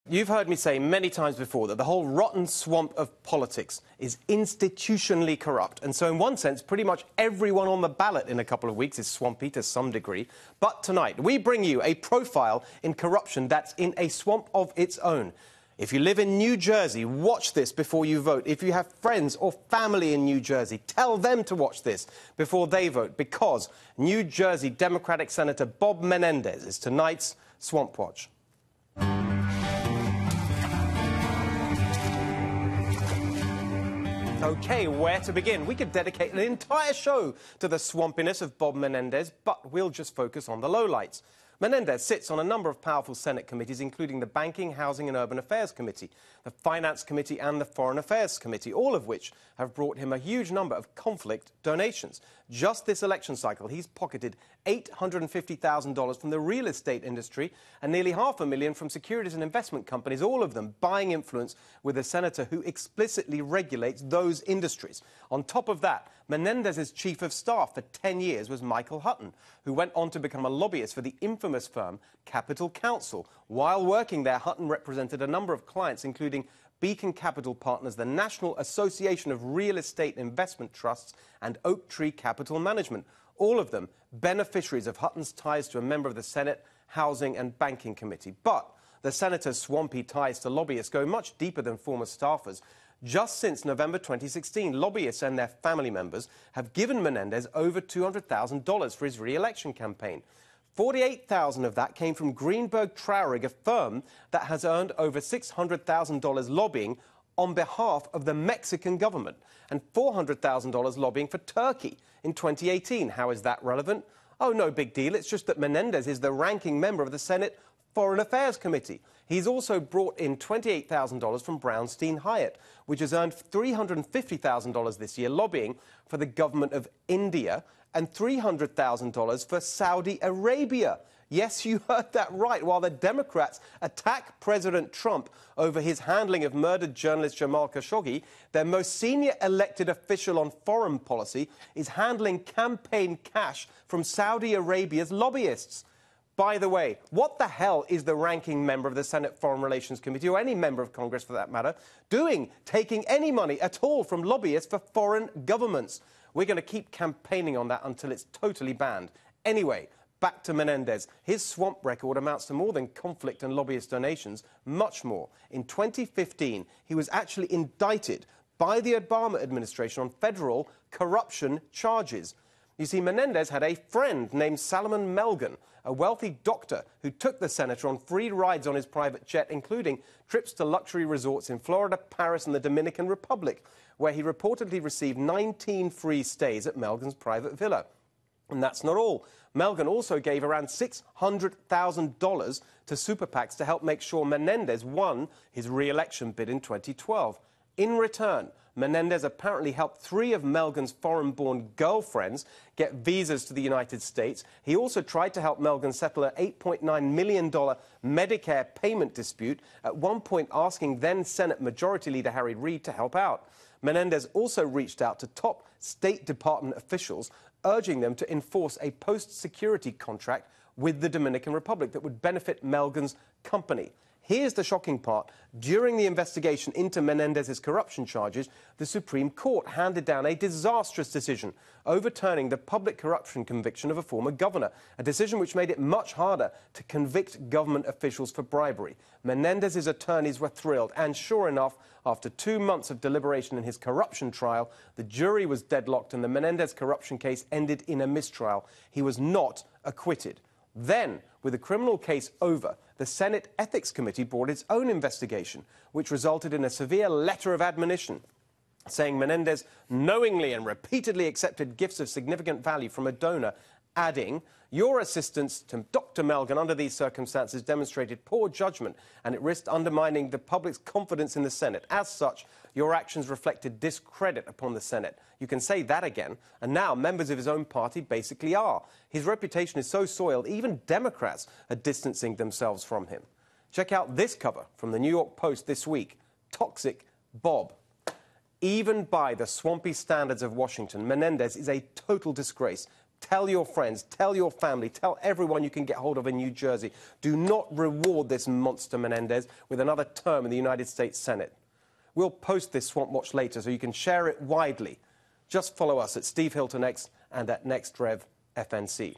You've heard me say many times before that the whole rotten swamp of politics is institutionally corrupt. And so in one sense, pretty much everyone on the ballot in a couple of weeks is swampy to some degree. But tonight, we bring you a profile in corruption that's in a swamp of its own. If you live in New Jersey, watch this before you vote. If you have friends or family in New Jersey, tell them to watch this before they vote, because New Jersey Democratic Senator Bob Menendez is tonight's Swamp Watch. OK, where to begin? We could dedicate an entire show to the swampiness of Bob Menendez, but we'll just focus on the lowlights. Menendez sits on a number of powerful Senate committees, including the Banking, Housing and Urban Affairs Committee, the Finance Committee and the Foreign Affairs Committee, all of which have brought him a huge number of conflict donations. Just this election cycle, he's pocketed $850,000 from the real estate industry and nearly $500,000 from securities and investment companies, all of them buying influence with a senator who explicitly regulates those industries. On top of that, Menendez's chief of staff for 10 years was Michael Hutton, who went on to become a lobbyist for the infamous firm Capital Counsel. While working there, Hutton represented a number of clients, including Beacon Capital Partners, the National Association of Real Estate Investment Trusts, and Oak Tree Capital Management, all of them beneficiaries of Hutton's ties to a member of the Senate Housing and Banking Committee. But the senator's swampy ties to lobbyists go much deeper than former staffers. Just since November 2016, lobbyists and their family members have given Menendez over $200,000 for his re-election campaign. $48,000 of that came from Greenberg Traurig, a firm that has earned over $600,000 lobbying on behalf of the Mexican government, and $400,000 lobbying for Turkey in 2018. How is that relevant? Oh, no big deal. It's just that Menendez is the ranking member of the Senate Foreign Affairs Committee. He's also brought in $28,000 from Brownstein Hyatt, which has earned $350,000 this year lobbying for the government of India, and $300,000 for Saudi Arabia. Yes, you heard that right. While the Democrats attack President Trump over his handling of murdered journalist Jamal Khashoggi, their most senior elected official on foreign policy is handling campaign cash from Saudi Arabia's lobbyists. By the way, what the hell is the ranking member of the Senate Foreign Relations Committee, or any member of Congress for that matter, doing taking any money at all from lobbyists for foreign governments? We're going to keep campaigning on that until it's totally banned. Anyway, back to Menendez. His swamp record amounts to more than conflict and lobbyist donations, much more. In 2015, he was actually indicted by the Obama administration on federal corruption charges. You see, Menendez had a friend named Salomon Melgen, a wealthy doctor who took the senator on free rides on his private jet, including trips to luxury resorts in Florida, Paris and the Dominican Republic, where he reportedly received 19 free stays at Melgen's private villa. And that's not all. Melgen also gave around $600,000 to super PACs to help make sure Menendez won his re-election bid in 2012. In return, Menendez apparently helped 3 of Melgen's foreign-born girlfriends get visas to the United States. He also tried to help Melgen settle an $8.9 million Medicare payment dispute, at one point asking then-Senate Majority Leader Harry Reid to help out. Menendez also reached out to top State Department officials, urging them to enforce a post-security contract with the Dominican Republic that would benefit Melgen's company. Here's the shocking part. During the investigation into Menendez's corruption charges, the Supreme Court handed down a disastrous decision, overturning the public corruption conviction of a former governor, a decision which made it much harder to convict government officials for bribery. Menendez's attorneys were thrilled, and sure enough, after 2 months of deliberation in his corruption trial, the jury was deadlocked and the Menendez corruption case ended in a mistrial. He was not acquitted. Then, with the criminal case over, the Senate Ethics Committee brought its own investigation, which resulted in a severe letter of admonition, saying Menendez knowingly and repeatedly accepted gifts of significant value from a donor, adding, "Your assistance to Dr. Melgen under these circumstances demonstrated poor judgment, and it risked undermining the public's confidence in the Senate. As such, your actions reflected discredit upon the Senate." You can say that again, and now members of his own party basically are. His reputation is so soiled, even Democrats are distancing themselves from him. Check out this cover from the New York Post this week. Toxic Bob. Even by the swampy standards of Washington, Menendez is a total disgrace. Tell your friends, tell your family, tell everyone you can get hold of in New Jersey. Do not reward this monster Menendez with another term in the United States Senate. We'll post this Swamp Watch later so you can share it widely. Just follow us at Steve Hilton X and at NextRev FNC.